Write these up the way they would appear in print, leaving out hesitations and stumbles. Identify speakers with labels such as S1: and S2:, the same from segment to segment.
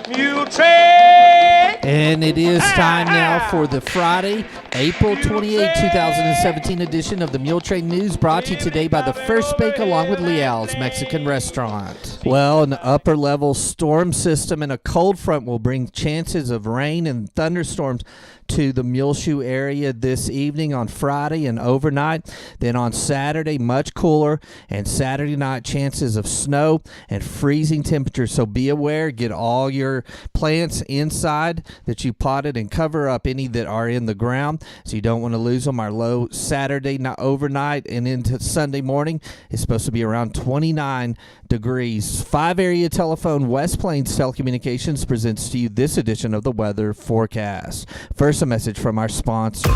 S1: Muletrain!
S2: And it is time now for the Friday, April 28, 2017 edition of the Muletrain News, brought to you today by the First Bake along with Leal's Mexican Restaurant. Well, an upper-level storm system and a cold front will bring chances of rain and thunderstorms to the Muleshoe area this evening on Friday and overnight. Then on Saturday, much cooler, and Saturday night, chances of snow and freezing temperatures. So be aware, get all your plants inside that you potted and cover up any that are in the ground so you don't want to lose them. Our low Saturday night, overnight and into Sunday morning is supposed to be around 29 degrees. 5-area telephone, West Plains Telecommunications presents to you this edition of the weather forecast. First, a message from our sponsor.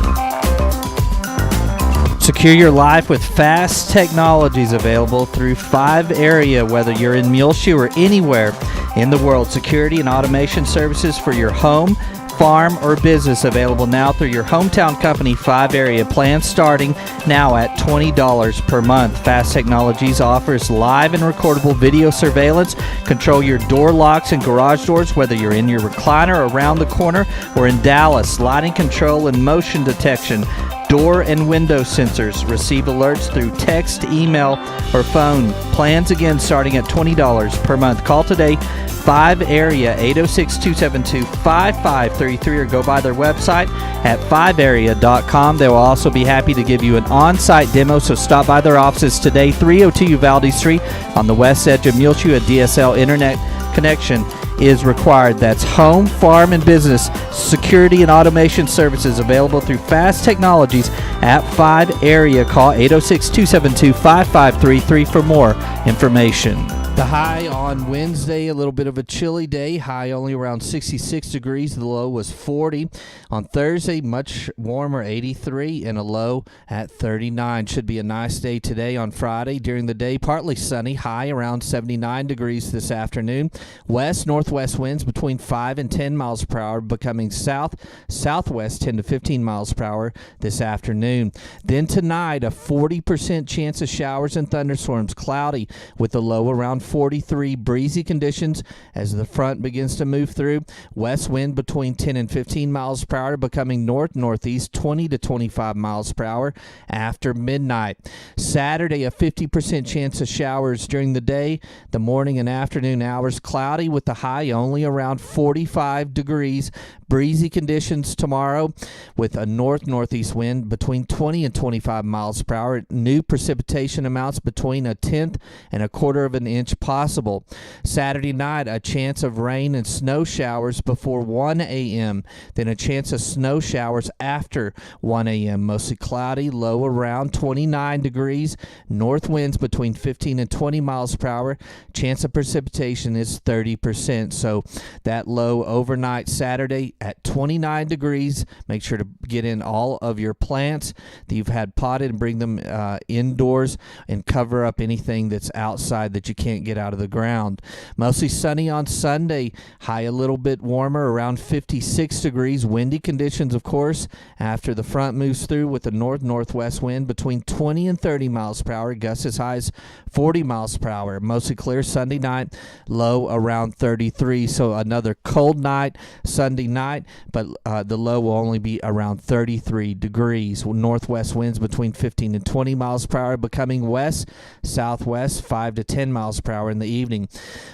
S2: Secure your life with fast technologies available through 5-area, whether you're in Muleshoe or anywhere in the world. Security and automation services for your home, farm, or business available now through your hometown company. 5-area plans starting now at $20 per month. Fast Technologies offers live and recordable video surveillance. Control your door locks and garage doors, whether you're in your recliner around the corner or in Dallas. Lighting control and motion detection. Door and window sensors. Receive alerts through text, email, or phone. Plans again starting at $20 per month. Call today, 5-area, 806-272-5533, or go by their website at 5area.com. They will also be happy to give you an on-site demo, so stop by their offices today, 302 Uvalde Street on the west edge of Muleshoe. A DSL internet connection is required. That's home, farm, and business security and automation services available through Fast Technologies at 5-area. Call 806-272-5533 for more information. The high on Wednesday, a little bit of a chilly day. High only around 66 degrees. The low was 40. On Thursday, much warmer, 83, and a low at 39. Should be a nice day today. On Friday, during the day, partly sunny. High around 79 degrees this afternoon. West-northwest winds between 5 and 10 miles per hour, becoming south-southwest 10 to 15 miles per hour this afternoon. Then tonight, a 40% chance of showers and thunderstorms. Cloudy with a low around 43. Breezy conditions as the front begins to move through. West wind between 10 and 15 miles per hour, becoming north-northeast 20 to 25 miles per hour after midnight. Saturday, a 50% chance of showers during the day. The morning and afternoon hours cloudy with the high only around 45 degrees. Breezy conditions tomorrow with a north-northeast wind between 20 and 25 miles per hour. New precipitation amounts between 1/10 and 1/4 of an inch possible. Saturday night, a chance of rain and snow showers before 1 a.m., then a chance of snow showers after 1 a.m. Mostly cloudy, low around 29 degrees. North winds between 15 and 20 miles per hour. Chance of precipitation is 30%. So that low overnight Saturday at 29 degrees. Make sure to get in all of your plants that you've had potted and bring them indoors and cover up anything that's outside that you can't get out of the ground. Mostly sunny on Sunday. High a little bit warmer, around 56 degrees. Windy conditions, of course, after the front moves through with a north-northwest wind between 20 and 30 miles per hour. Gusts as high as 40 miles per hour. Mostly clear Sunday night. Low around 33. So another cold night Sunday night, but the low will only be around 33 degrees. Northwest winds between 15 and 20 miles per hour, becoming west-southwest 5 to 10 miles per hour in the evening.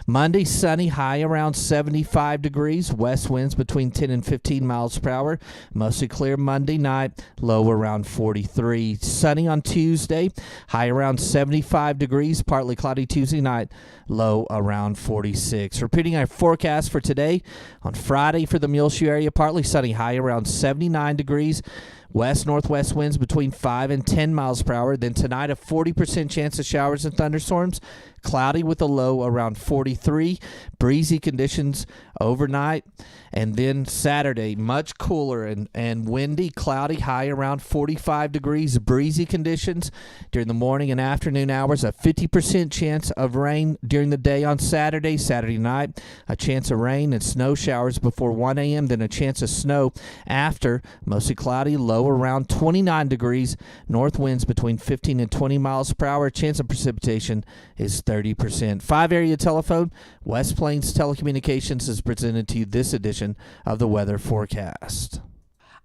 S2: Monday, sunny, high around 75 degrees. West winds between 10 and 15 miles per hour. Mostly clear Monday night, low around 43. Sunny on Tuesday, high around 75 degrees. Partly cloudy Tuesday night, low around 46. Repeating our forecast for today. On Friday for the Muleshoe area, partly sunny, high around 79 degrees. West-northwest winds between 5 and 10 miles per hour. Then tonight, a 40% chance of showers and thunderstorms. Cloudy with a low around 43. Breezy conditions overnight. And then Saturday, much cooler and windy, cloudy, high around 45 degrees. Breezy conditions during the morning and afternoon hours. A 50% chance of rain during the day on Saturday. Saturday night, a chance of rain and snow showers before 1 a.m. Then a chance of snow after. Mostly cloudy, low low around 29 degrees. North winds between 15 and 20 miles per hour. Chance of precipitation is 30%. 5-area telephone. West Plains Telecommunications has presented to you this edition of the weather forecast.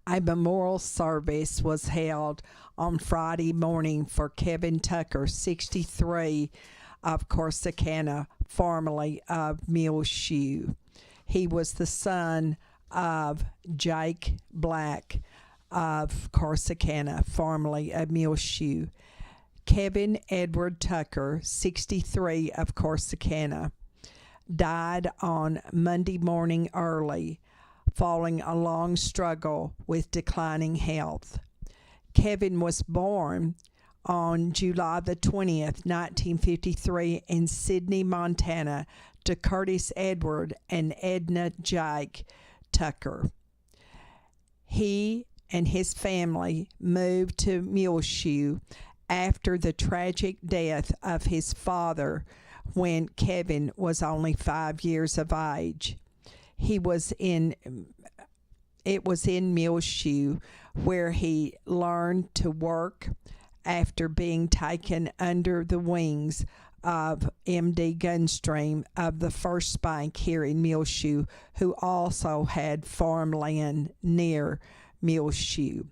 S1: A memorial service was held on Friday morning for Kevin Tucker, 63, of Corsicana, formerly of Muleshoe. He was the son of Jake Black of Corsicana, formerly of Muleshoe. Kevin Edward Tucker, 63, of Corsicana, died on Monday morning early, following a long struggle with declining health. Kevin was born on July the 20th, 1953 in Sidney, Montana, to Curtis Edward and Edna Jake Tucker. He and his family moved to Muleshoe after the tragic death of his father when Kevin was only 5 years of age. It was in Muleshoe where he learned to work after being taken under the wings of M.D. Gunstream of the First Bank here in Muleshoe, who also had farmland near Muleshoe.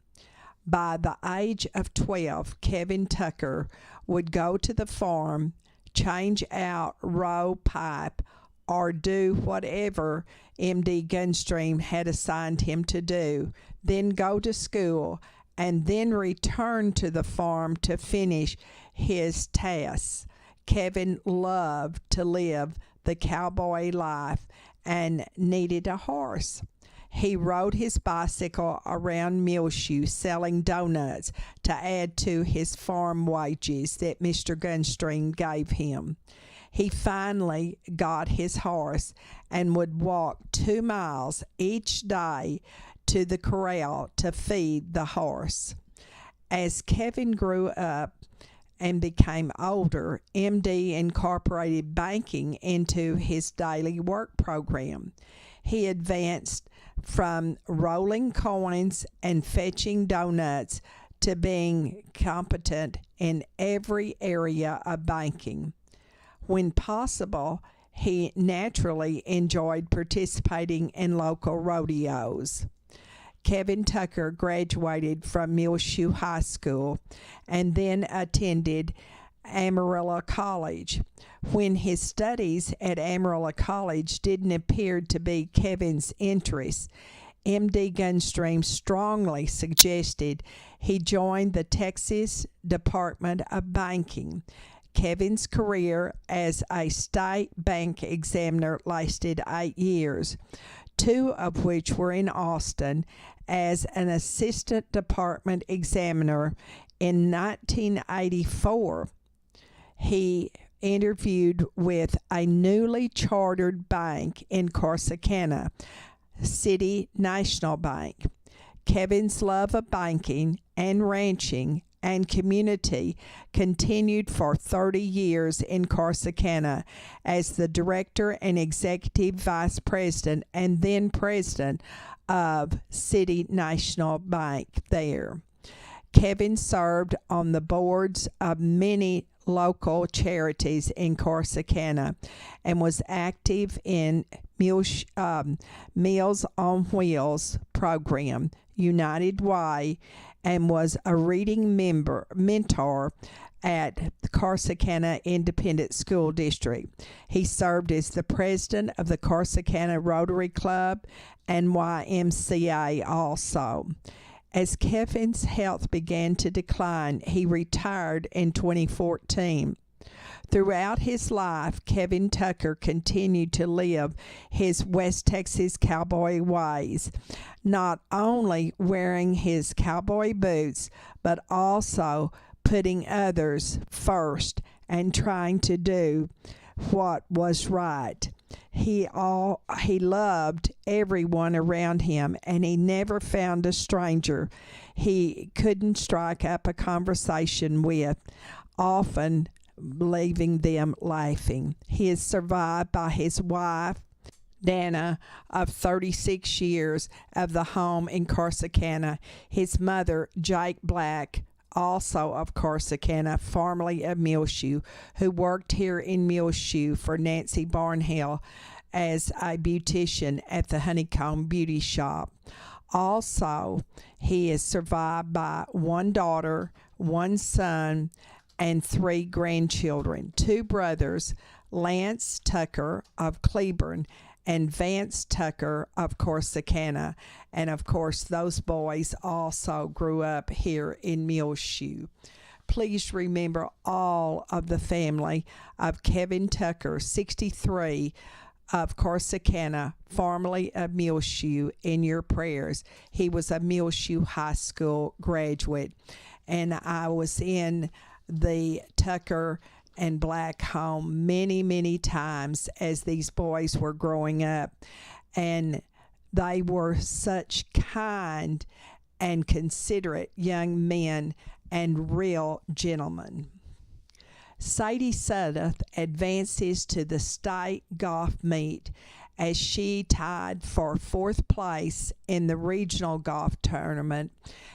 S1: By the age of 12, Kevin Tucker would go to the farm, change out row pipe, or do whatever M.D. Gunstream had assigned him to do, then go to school, and then return to the farm to finish his tasks. Kevin loved to live the cowboy life and needed a horse. He rode his bicycle around Muleshoe selling donuts to add to his farm wages that Mr. Gunstream gave him. He finally got his horse and would walk 2 miles each day to the corral to feed the horse. As Kevin grew up and became older, MD incorporated banking into his daily work program. He advanced from rolling coins and fetching donuts to being competent in every area of banking. When possible, he naturally enjoyed participating in local rodeos. Kevin Tucker graduated from Muleshoe High School and then attended Amarillo College. When his studies at Amarillo College didn't appear to be Kevin's interest, M.D. Gunstream strongly suggested he join the Texas Department of Banking. Kevin's career as a state bank examiner lasted 8 years, 2 of which were in Austin. As an assistant department examiner in 1984, he interviewed with a newly chartered bank in Corsicana, City National Bank. Kevin's love of banking and ranching and community continued for 30 years in Corsicana as the director and executive vice president and then president of City National Bank there. Kevin served on the boards of many local charities in Corsicana and was active in Meals on Wheels program, United Way, and was a reading mentor at the Corsicana Independent School District. He served as the president of the Corsicana Rotary Club and YMCA also. As Kevin's health began to decline, he retired in 2014. Throughout his life, Kevin Tucker continued to live his West Texas cowboy ways, not only wearing his cowboy boots, but also putting others first and trying to do what was right. He loved everyone around him, and he never found a stranger he couldn't strike up a conversation with, often leaving them laughing. He is survived by his wife, Dana of 36 years of the home in Corsicana. His mother, Jake Black, also of Corsicana, formerly of Muleshoe, who worked here in Muleshoe for Nancy Barnhill as a beautician at the Honeycomb Beauty Shop. Also, he is survived by one daughter, one son, and 3 grandchildren, 2 brothers, Lance Tucker of Cleburne and Vance Tucker of Corsicana. And of course, those boys also grew up here in Muleshoe. Please remember all of the family of Kevin Tucker, 63, of Corsicana, formerly of Muleshoe, in your prayers. He was a Muleshoe High School graduate, and I was in the Tucker and Black home many, many times as these boys were growing up, and they were such kind and considerate young men and real gentlemen. Sadie Sudduth advances to the state golf meet as she tied for 4th place in the regional golf tournament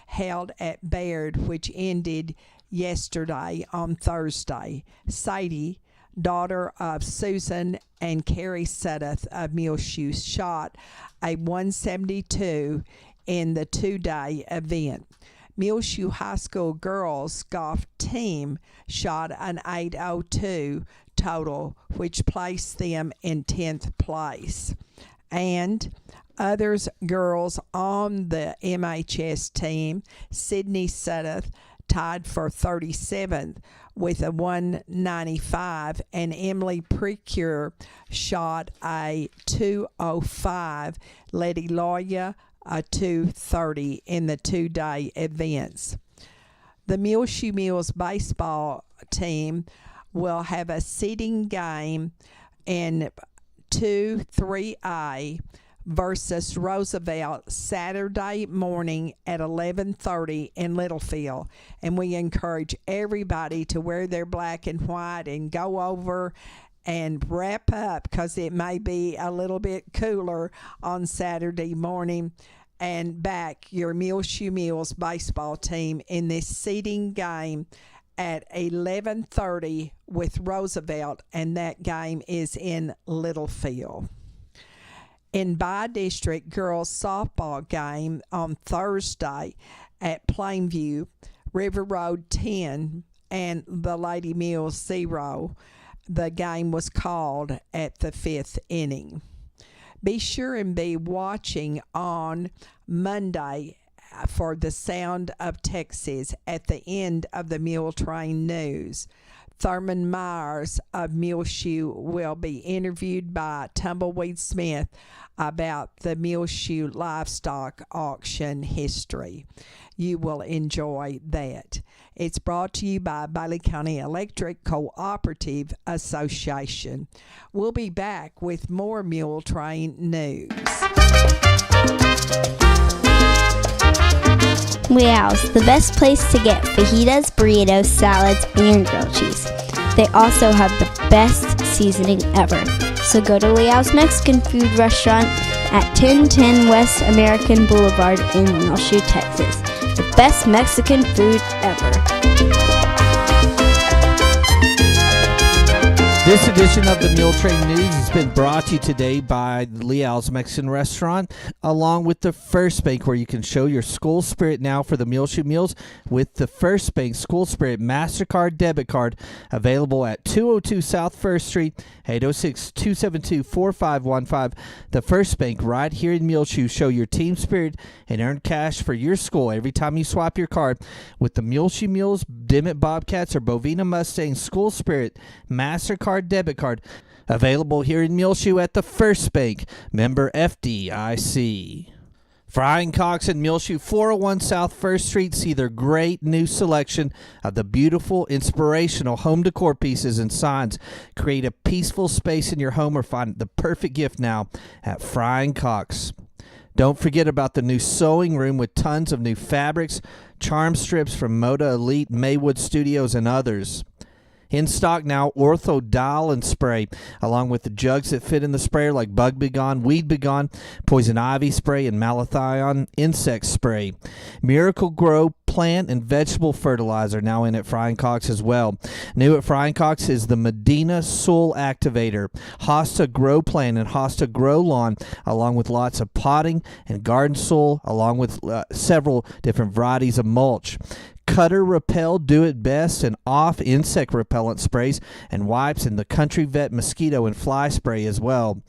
S1: held at Baird, which ended yesterday on Thursday. Sadie, daughter of Susan and Carrie Sudduth of Muleshoe, shot a 172 in the 2-day event. Muleshoe High School girls golf team shot an 802 total, which placed them in 10th place. And others girls on the MHS team, Sydney Sudduth tied for 37th with a 195, and Emily Precure shot a 205, Letty Loya a 230 in the 2-day events. The Muleshoe Mules baseball team will have a seeding game in 2-3A versus Roosevelt Saturday morning at 11:30 in Littlefield, and we encourage everybody to wear their black and white and go over and wrap up, because it may be a little bit cooler on Saturday morning, and back your Muleshoe Mules baseball team in this seeding game at 11:30 with Roosevelt, and that game is in Littlefield. In by-district girls softball game on Thursday at Plainview, River Road 10 and the Lady Mills 0. The game was called at the 5th inning. Be sure and be watching on Monday for the Sound of Texas at the end of the Muletrain news. Thurman Myers of Muleshoe will be interviewed by Tumbleweed Smith about the Muleshoe livestock auction history. You will enjoy that. It's brought to you by Bailey County Electric Cooperative Association. We'll be back with more Muletrain news.
S3: Leo's, the best place to get fajitas, burritos, salads, and grilled cheese. They also have the best seasoning ever. So go to Leo's Mexican Food Restaurant at 1010 West American Boulevard in Muleshoe, Texas. The best Mexican food ever.
S2: This edition of the Muletrain News has been brought to you today by Leal's Mexican Restaurant, along with the First Bank, where you can show your school spirit now for the Muleshoe Meals with the First Bank School Spirit MasterCard debit card, available at 202 South First Street, 806-272-4515. The First Bank right here in Muleshoe. Show your team spirit and earn cash for your school every time you swap your card with the Muleshoe Mules, Dimmitt Bobcats, or Bovina Mustang School Spirit MasterCard debit card, available here in Muleshoe at the First Bank, member FDIC. Frying Cox in Muleshoe, 401 South First Street. See their great new selection of the beautiful, inspirational home decor pieces and signs. Create a peaceful space in your home or find the perfect gift now at Frying Cox. Don't forget about the new sewing room with tons of new fabrics, charm strips from Moda Elite, Maywood Studios, and others. In stock now, orthodolin spray, along with the jugs that fit in the sprayer like Bug Begone, Weed Begone, Poison Ivy spray, and Malathion insect spray. Miracle Grow plant and vegetable fertilizer now in at Frying Cox as well. New at Frying Cox is the Medina Soil Activator, Hosta Grow Plant and Hosta Grow Lawn, along with lots of potting and garden soil, along with several different varieties of mulch. Cutter Repel Do It Best and Off insect repellent sprays and wipes, and the Country Vet mosquito and fly spray as well.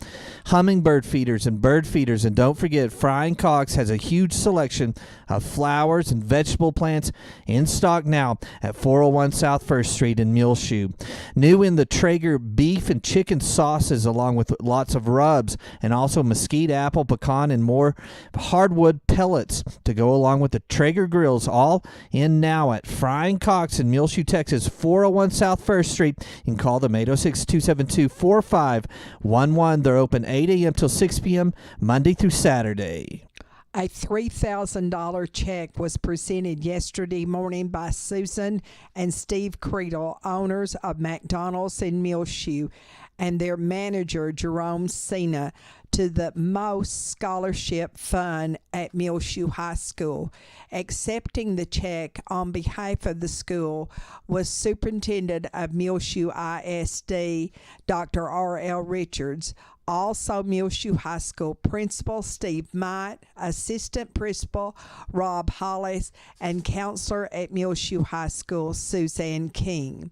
S2: Hummingbird feeders and bird feeders, and don't forget Frying Cox has a huge selection of flowers and vegetable plants in stock now at 401 South 1st Street in Muleshoe. New in the Traeger beef and chicken sauces, along with lots of rubs, and also mesquite, apple, pecan, and more hardwood pellets to go along with the Traeger grills, all in now at Frying Cox in Muleshoe, Texas, 401 South 1st Street. You can call them 806-272-4511. They're open 8 a.m. till 6 p.m. Monday through Saturday.
S1: A $3,000 check was presented yesterday morning by Susan and Steve Creedle, owners of McDonald's in Muleshoe, and their manager, Jerome Cena, to the Most Scholarship Fund at Muleshoe High School. Accepting the check on behalf of the school was Superintendent of Muleshoe ISD, Dr. R.L. Richards. Also, Muleshoe High School Principal Steve Might, Assistant Principal Rob Hollis, and Counselor at Muleshoe High School Suzanne King.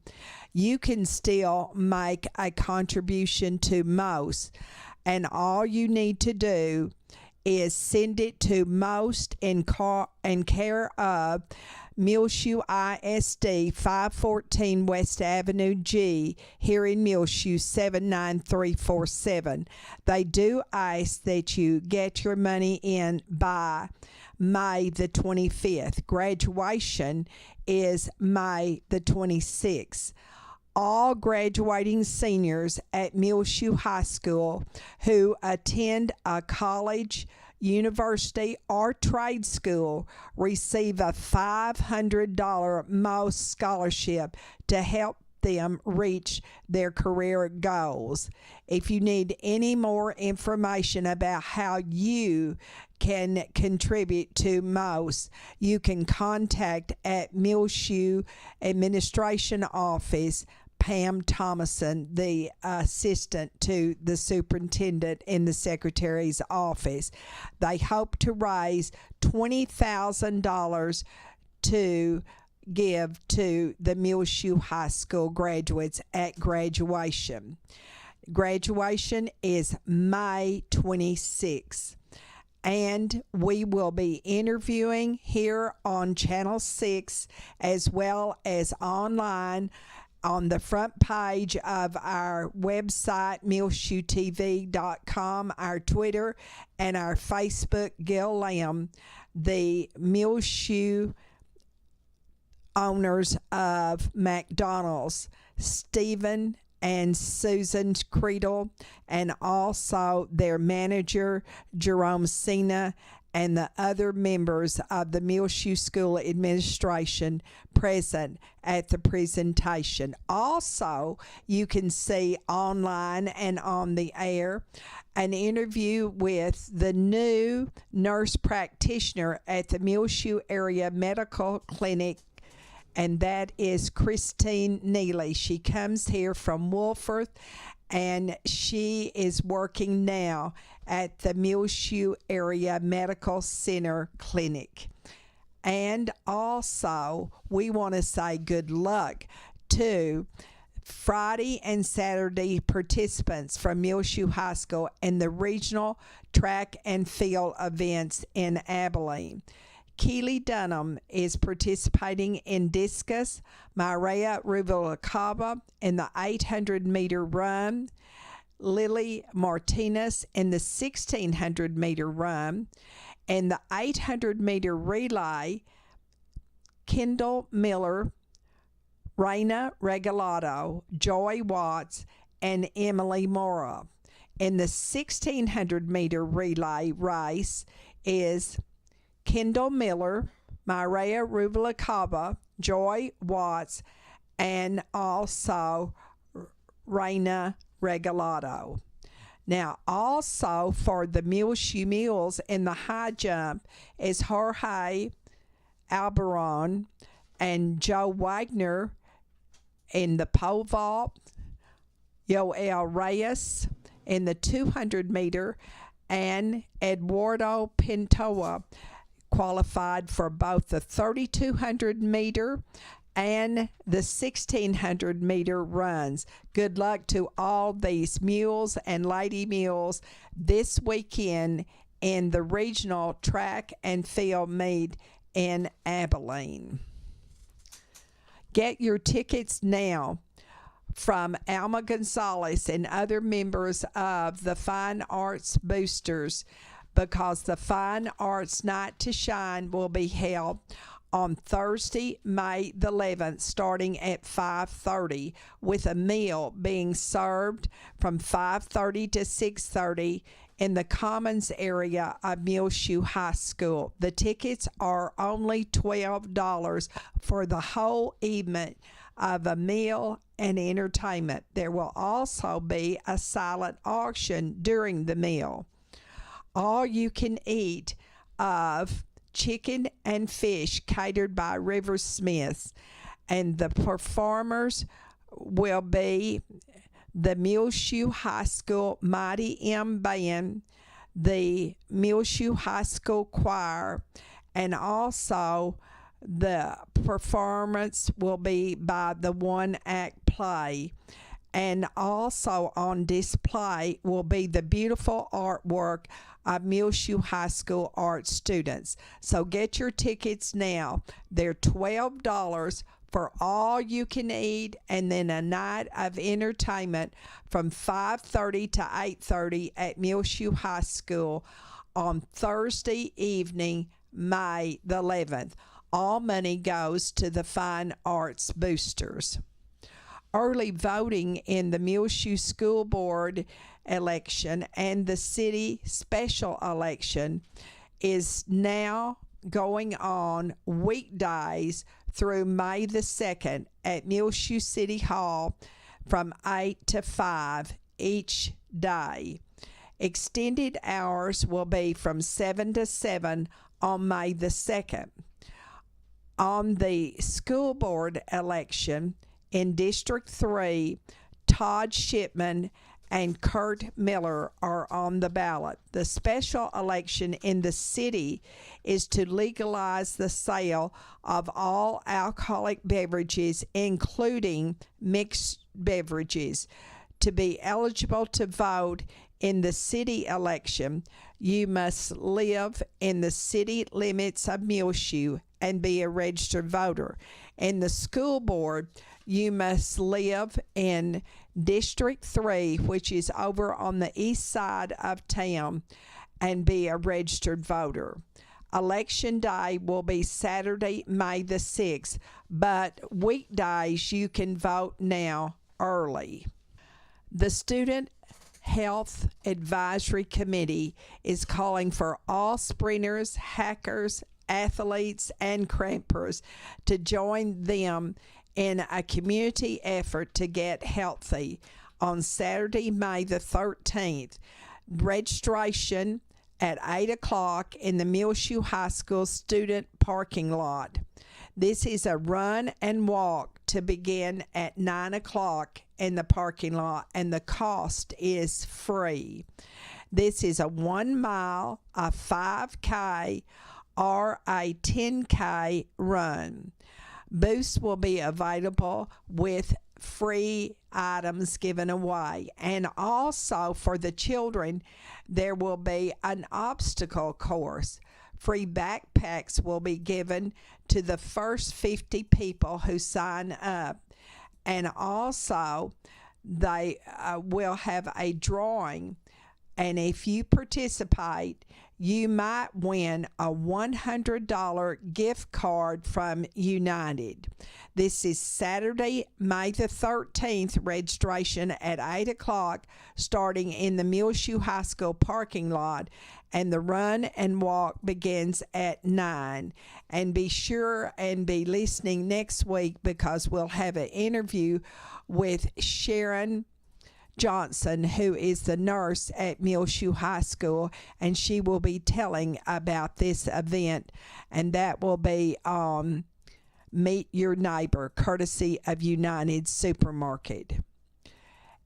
S1: You can still make a contribution to Most, and all you need to do is send it to Most in care of Muleshoe ISD, 514 West Avenue G, here in Muleshoe, 79347. They do ask that you get your money in by May the 25th. Graduation is May the 26th. All graduating seniors at Muleshoe High School who attend a college, university, or trade school receive a $500 Most scholarship to help them reach their career goals. If you need any more information about how you can contribute to Most, you can contact at Muleshoe Administration Office Pam Thomason, the assistant to the superintendent in the secretary's office. They hope to raise $20,000 to give to the Muleshoe High School graduates at graduation. Graduation is May 26th. And we will be interviewing here on Channel 6 as well as online on the front page of our website, MuleshoeTV.com, our Twitter, and our Facebook. Gil Lamb, the Muleshoe owners of McDonald's, Stephen and Susan Creedle, and also their manager, Jerome Cena, and the other members of the Muleshoe School Administration present at the presentation. Also, you can see online and on the air an interview with the new nurse practitioner at the Muleshoe Area Medical Clinic, and that is Christine Neely. She comes here from Wolford, and she is working now at the Muleshoe Area Medical Center Clinic. And also, we want to say good luck to Friday and Saturday participants from Muleshoe High School in the regional track and field events in Abilene. Keely Dunham is participating in discus, Maria Rubalcaba in the 800-meter run, Lily Martinez in the 1,600-meter run, and the 800-meter relay, Kendall Miller, Raina Regalado, Joy Watts, and Emily Mora. In the 1,600-meter relay race is Kendall Miller, Maria Rubalcaba, Joy Watts, and also Reina Regalado. Now, also for the Muleshoe Mules in the high jump is Jorge Alberon and Joe Wagner in the pole vault, Yoel Reyes in the 200 meter, and Eduardo Pintoa qualified for both the 3,200 meter and the 1,600 meter runs. Good luck to all these mules and lady mules this weekend in the regional track and field meet in Abilene. Get your tickets now from Alma Gonzalez and other members of the Fine Arts Boosters, because the Fine Arts Night to Shine will be held on Thursday, May the 11th, starting at 5:30, with a meal being served from 5:30 to 6:30 in the Commons area of Muleshoe High School. The tickets are only $12 for the whole evening of a meal and entertainment. There will also be a silent auction during the meal. All you can eat of chicken and fish catered by River Smiths, and the performers will be the Muleshoe High School Mighty M Band, the Muleshoe High School Choir, and also the performance will be by the one-act play. And also on display will be the beautiful artwork of Muleshoe High School art students. So get your tickets now. They're $12 for all you can eat, and then a night of entertainment from 5:30 to 8:30 at Muleshoe High School on Thursday evening, May the 11th. All money goes to the Fine Arts Boosters. Early voting in the Muleshoe School Board election and the city special election is now going on weekdays through May the 2nd at Muleshoe City Hall from 8 to 5 each day. Extended hours will be from 7 to 7 on May the 2nd. On the school board election in District 3, Todd Shipman and Kurt Miller are on the ballot. The special election in the city is to legalize the sale of all alcoholic beverages, including mixed beverages. To be eligible to vote in the city election, you must live in the city limits of Muleshoe and be a registered voter. In the school board, you must live in District 3, which is over on the east side of town, and be a registered voter. Election day will be Saturday, May the 6th, but weekdays you can vote now early. The Student Health Advisory Committee is calling for all sprinters, hackers, athletes, and crampers to join them in a community effort to get healthy on Saturday, May the 13th. Registration at 8 o'clock in the Muleshoe High School student parking lot. This is a run and walk to begin at 9 o'clock in the parking lot, and the cost is free. This is a 1 mile, a 5K, or a 10K run. Booths will be available with free items given away. And also for the children, there will be an obstacle course. Free backpacks will be given to the first 50 people who sign up. And also, they will have a drawing. And if you participate, you might win a $100 gift card from United. This is Saturday, May the 13th, registration at 8 o'clock, starting in the Muleshoe High School parking lot, and the run and walk begins at 9. And be sure and be listening next week, because we'll have an interview with Sharon Johnson, who is the nurse at Muleshoe High School, and she will be telling about this event, and that will be Meet Your Neighbor, courtesy of United Supermarket.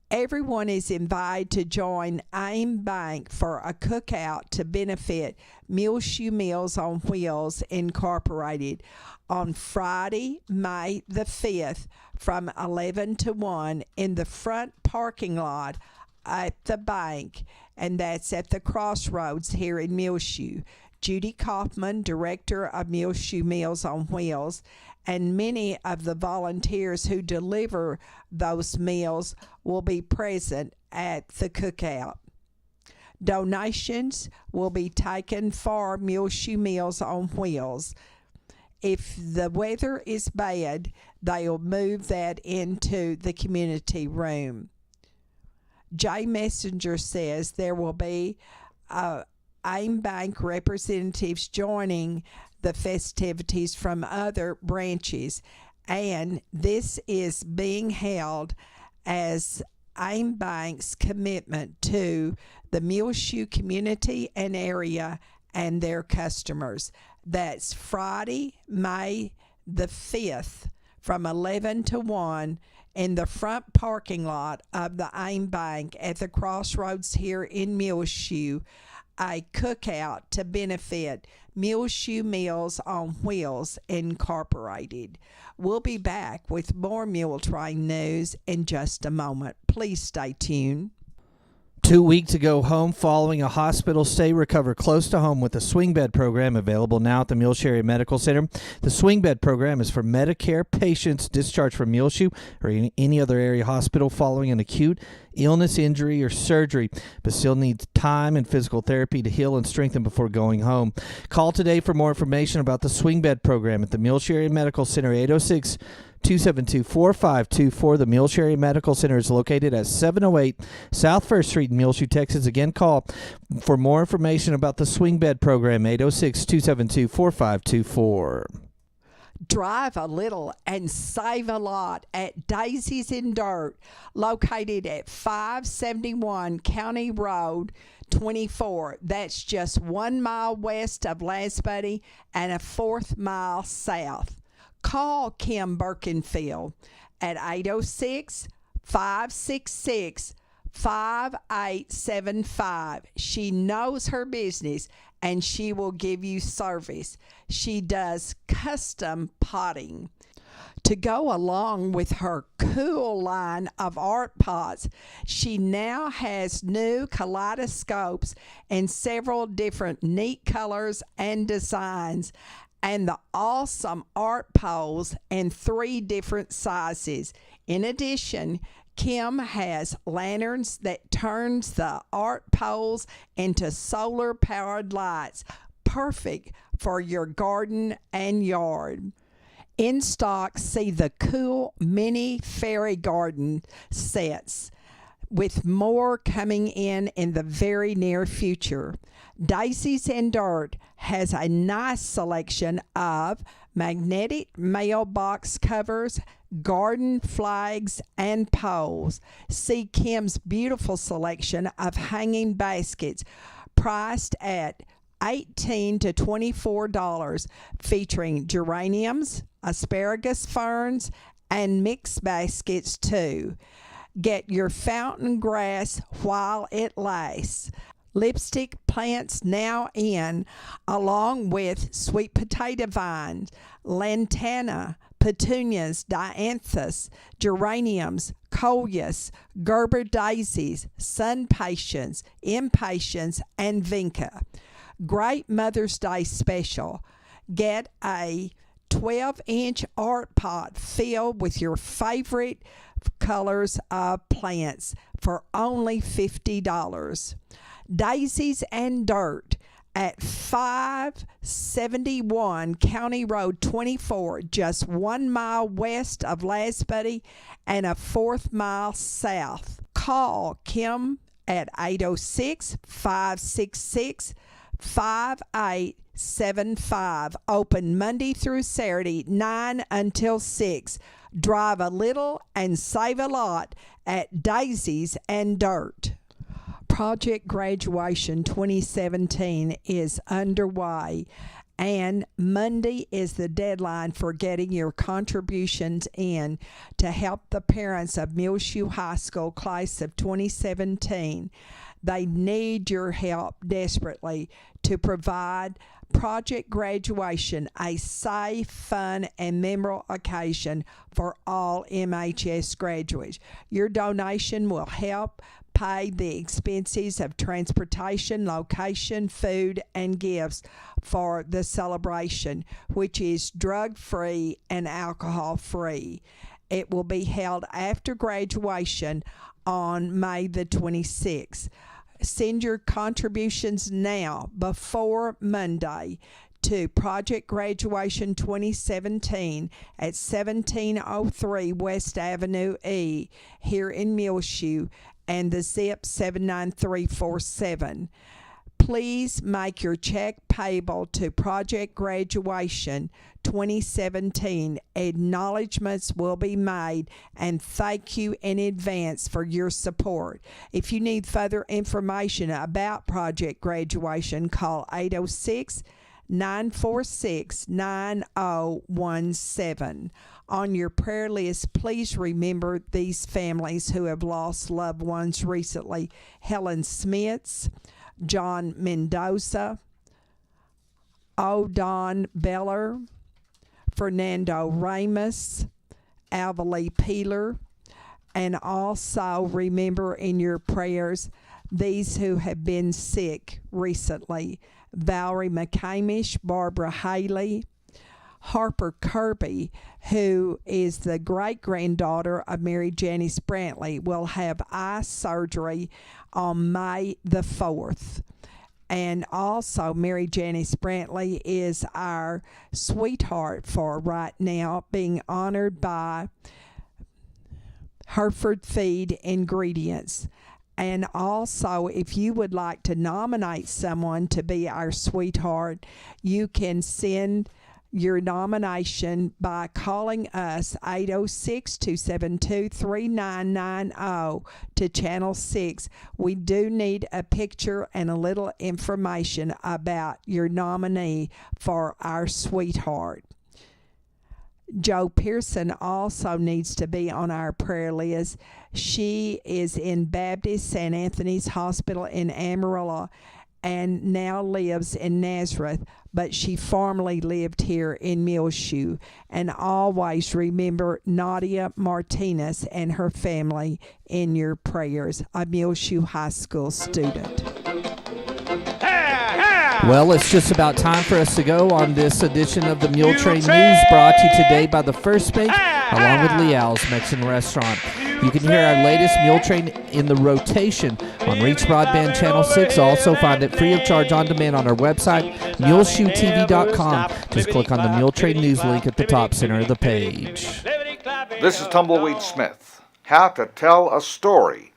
S1: Everyone is invited to join AIM Bank for a cookout to benefit Muleshoe Meals on Wheels Incorporated on Friday, May the 5th from 11 to 1 in the front parking lot at the bank, and that's at the Crossroads here in Muleshoe. Judy Kaufman, director of Muleshoe Meals on Wheels, and many of the volunteers who deliver those meals will be present at the cookout. Donations will be taken for Muleshoe Meals on Wheels. If the weather is bad, they'll move that into the community room. Jay Messenger says there will be AIM Bank representatives joining the festivities from other branches, and this is being held as AIM Bank's commitment to the Muleshoe community and area and their customers. That's Friday, May the 5th from 11 to 1 in the front parking lot of the AIM Bank at the Crossroads here in Muleshoe, a cookout to benefit Muleshoe Meals on Wheels Incorporated. We'll be back with more Muletrain news in just a moment. Please stay tuned.
S2: 2 weeks ago home following a hospital stay, recover close to home with the swing bed program available now at the Muleshoe Area Medical Center. The swing bed program is for Medicare patients discharged from Muleshoe or any other area hospital following an acute illness, injury, or surgery, but still needs time and physical therapy to heal and strengthen before going home. Call today for more information about the swing bed program at the Muleshoe Area Medical Center, 806-272-4524. The Muleshoe Area Medical Center is located at 708 South First Street in Muleshoe, Texas. Again, call for more information about the swing bed program, 806-272-4524.
S1: Drive a little and save a lot at Daisy's in Dirt, located at 571 County Road 24. That's just 1 mile west of Lasbuddy and a 4th mile south. Call Kim Birkenfield at 806-566-5875. She knows her business, and she will give you service. She does custom potting. To go along with her cool line of art pots, she now has new kaleidoscopes in several different neat colors and designs, and the awesome art poles in 3 different sizes. In addition, Kim has lanterns that turns the art poles into solar-powered lights, perfect for your garden and yard. In stock, see the cool mini fairy garden sets, with more coming in the very near future. Daisy's in Dirt has a nice selection of magnetic mailbox covers, garden flags, and poles. See Kim's beautiful selection of hanging baskets priced at $18 to $24, featuring geraniums, asparagus ferns, and mixed baskets too. Get your fountain grass while it lasts. Lipstick plants now in, along with sweet potato vines, lantana, petunias, dianthus, geraniums, coleus, Gerber daisies, sun patience, impatiens, and vinca. Great Mother's Day special. Get a 12-inch art pot filled with your favorite colors of plants for only $50. Daisies and Dirt, at 571 County Road 24, just 1 mile west of Lasbury and a fourth mile south. Call Kim at 806-566-5875. Open Monday through Saturday, 9 until 6. Drive a little and save a lot at Daisy's and Dirt. Project Graduation 2017 is underway, and Monday is the deadline for getting your contributions in to help the parents of Muleshoe High School class of 2017. They need your help desperately to provide Project Graduation a safe, fun, and memorable occasion for all MHS graduates. Your donation will help pay the expenses of transportation, location, food, and gifts for the celebration, which is drug-free and alcohol-free. It will be held after graduation on May the 26th. Send your contributions now before Monday to Project Graduation 2017 at 1703 West Avenue E here in Muleshoe, and the zip 79347. Please make your check payable to Project Graduation 2017. Acknowledgments will be made, and thank you in advance for your support. If you need further information about Project Graduation, call 806-946-9017. On your prayer list, please remember these families who have lost loved ones recently: Helen Smits, John Mendoza, O'Don Beller, Fernando Ramos, Alvalee Peeler, and also remember in your prayers these who have been sick recently: Valerie McCamish, Barbara Haley, Harper Kirby, who is the great-granddaughter of Mary Janice Brantley, will have eye surgery on May the 4th. And also, Mary Janice Brantley is our sweetheart for right now, being honored by Hereford Feed Ingredients. And also, if you would like to nominate someone to be our sweetheart, you can send your nomination by calling us 806-272-3990 to Channel 6. We do need a picture and a little information about your nominee for our sweetheart. Joe Pearson also needs to be on our prayer list. She is in Baptist St. Anthony's Hospital in Amarillo and now lives in Nazareth, but she formerly lived here in Muleshoe. And always remember Nadia Martinez and her family in your prayers, a Muleshoe High School student.
S2: Well, it's just about time for us to go on this edition of the Muletrain News, brought to you today by the First Bank, along with Liao's Mexican Restaurant. You can hear our latest Muletrain in the rotation on Reach Broadband Channel 6. Also find it free of charge on demand on our website, muleshoetv.com. Just click on the Muletrain News link at the top center of the page.
S4: This is Tumbleweed Smith. How to tell a story.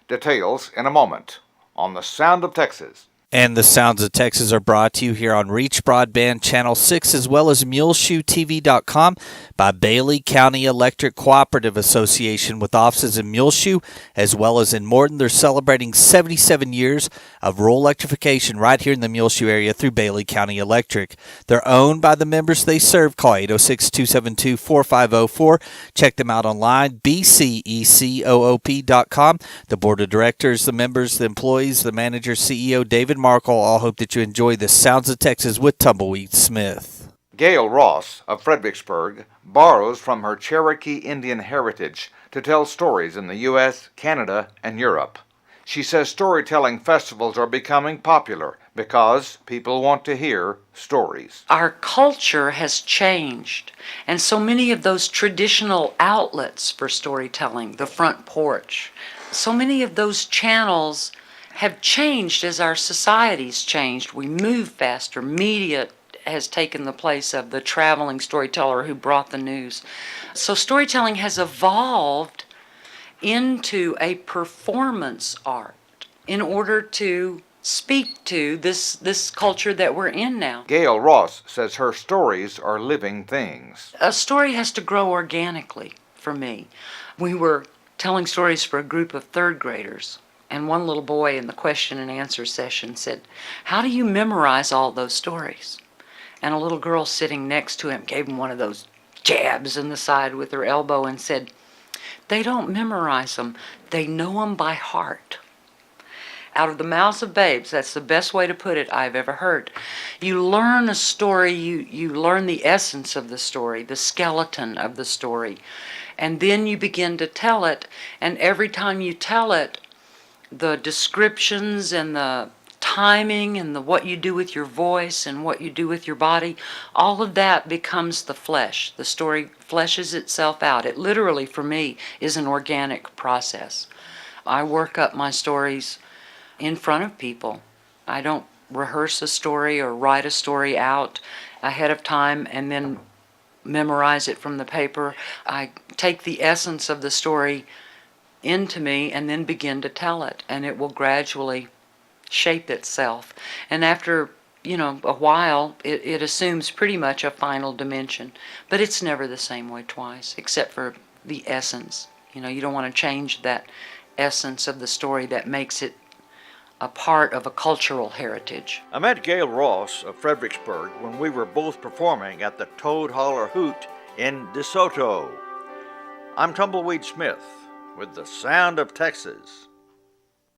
S4: Details in a moment on The Sound of Texas.
S2: And the Sounds of Texas are brought to you here on Reach Broadband Channel 6, as well as MuleshoeTV.com by Bailey County Electric Cooperative Association, with offices in Muleshoe as well as in Morton. They're celebrating 77 years of rural electrification right here in the Muleshoe area through Bailey County Electric. They're owned by the members they serve. Call 806-272-4504. Check them out online, bcecoop.com. The board of directors, the members, the employees, the manager, CEO, David Markle, all hope that you enjoy the Sounds of Texas with Tumbleweed Smith.
S4: Gail Ross of Fredericksburg borrows from her Cherokee Indian heritage to tell stories in the U.S., Canada, and Europe. She says storytelling festivals are becoming popular because people want to hear stories.
S5: Our culture has changed, and so many of those traditional outlets for storytelling, the front porch, so many of those channels have changed as our society's changed. We move faster. Media has taken the place of the traveling storyteller who brought the news. So storytelling has evolved into a performance art in order to speak to this culture that we're in now.
S4: Gail Ross says her stories are living things.
S5: A story has to grow organically for me. We were telling stories for a group of third graders, and one little boy in the question and answer session said, "How do you memorize all those stories?" And a little girl sitting next to him gave him one of those jabs in the side with her elbow and said, "They don't memorize them, they know them by heart." Out of the mouths of babes, that's the best way to put it I've ever heard. You learn a story, you learn the essence of the story, the skeleton of the story, and then you begin to tell it, and every time you tell it, the descriptions and the timing and what you do with your voice and what you do with your body, all of that becomes the flesh. The story fleshes itself out. It literally, for me, is an organic process. I work up my stories in front of people. I don't rehearse a story or write a story out ahead of time and then memorize it from the paper. I take the essence of the story into me and then begin to tell it, and it will gradually shape itself. And after, a while, it assumes pretty much a final dimension. But it's never the same way twice, except for the essence. You don't want to change that essence of the story that makes it a part of a cultural heritage.
S6: I met Gail Ross of Fredericksburg when we were both performing at the Toad Holler Hoot in DeSoto. I'm Tumbleweed Smith with the Sound of Texas.